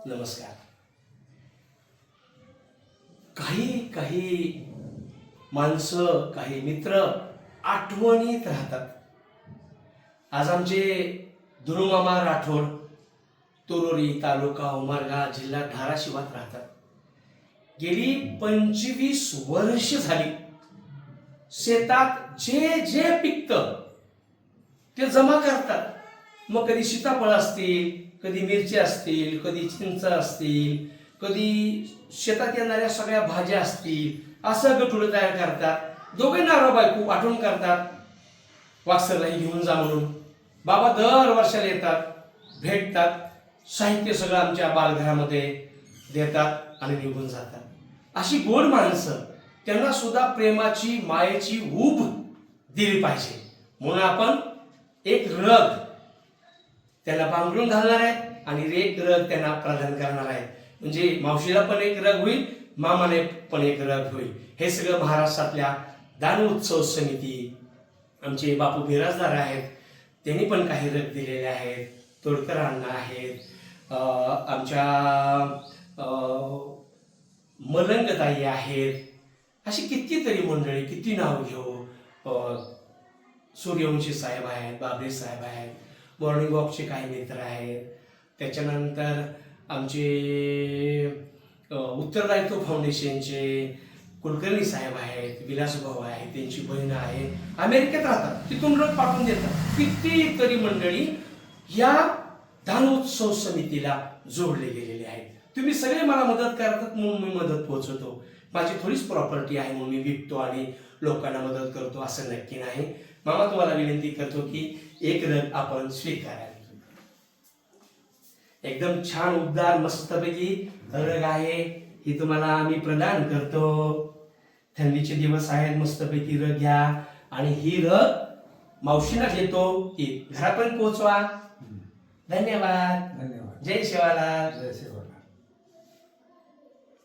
नमस्कार. काही काही माणसं, काही मित्र आठवणीत राहतात. आज आमचे धुरुमामा राठोड तुरोरी तालुका उमरगा जिल्हा धाराशिवात राहतात. गेली 25 वर्ष झाली शेतात जे जे पिकतं ते जमा करतात. मग कधी सीताफळ असतील, कधी मिरची असतील, कधी चिंच असतील, कधी शेतात येणाऱ्या सगळ्या भाज्या असतील, असं गठुडं तयार करतात. दोघे नवरा बायको आठवण करतात वाकसरलाही घेऊन जा म्हणून. बाबा दर वर्षाला येतात, भेटतात, साहित्य सगळं आमच्या बालघरामध्ये देतात आणि निघून जातात. अशी गोड माणसं, त्यांना सुद्धा प्रेमाची मायेची ऊब दिली पाहिजे. म्हणून आपण एक रग त्यांना पांघरून घालणार आहे आणि एक रग त्यांना प्रदान करणार आहे. म्हणजे मावशीला पण एक रग होईल, मामाने पण एक रग होईल. हे सगळं महाराष्ट्रातल्या दान उत्सव समिती, आमचे बापू बिराजदार आहेत, त्यांनी पण काही रग दिलेले आहेत. तोडकरांना आहेत, आमच्या मलंगताई आहेत. अशी कितीतरी मंडळी, किती नाव घेऊ. सूर्यवंशी साहेब आहेत, बाबरे साहेब आहेत, मॉर्निंग वॉकचे काही मित्र आहेत. त्याच्यानंतर आमचे उत्तरदायित्व फाउंडेशनचे कुलकर्णी साहेब आहेत, विलासभाऊ आहेत, त्यांची बहीण आहे, अमेरिकेत राहतात, तिथून रग पाठवून देतात. कितीतरी मंडळी या दान उत्सव समितीला जोडले गेलेले आहेत. तुम्ही सगळे मला मदत करतात म्हणून मी मदत पोहोचवतो. माझी थोडीच प्रॉपर्टी आहे म्हणून मी विकतो आणि लोकांना मदत करतो असं नक्की नाही. मामा तुम्हाला विनंती करतो की एक रग आपण स्वीकारावी. एकदम छान उबदार मस्तपैकी रग आहे, ही तुम्हाला आम्ही प्रदान करतो. थंडीचे दिवस आहेत, मस्तपैकी रग घ्या आणि ही रग मावशीला देतो की घरापर्यंत पोहोचवा. धन्यवाद. धन्यवाद. जय शिवालाल. जय श्री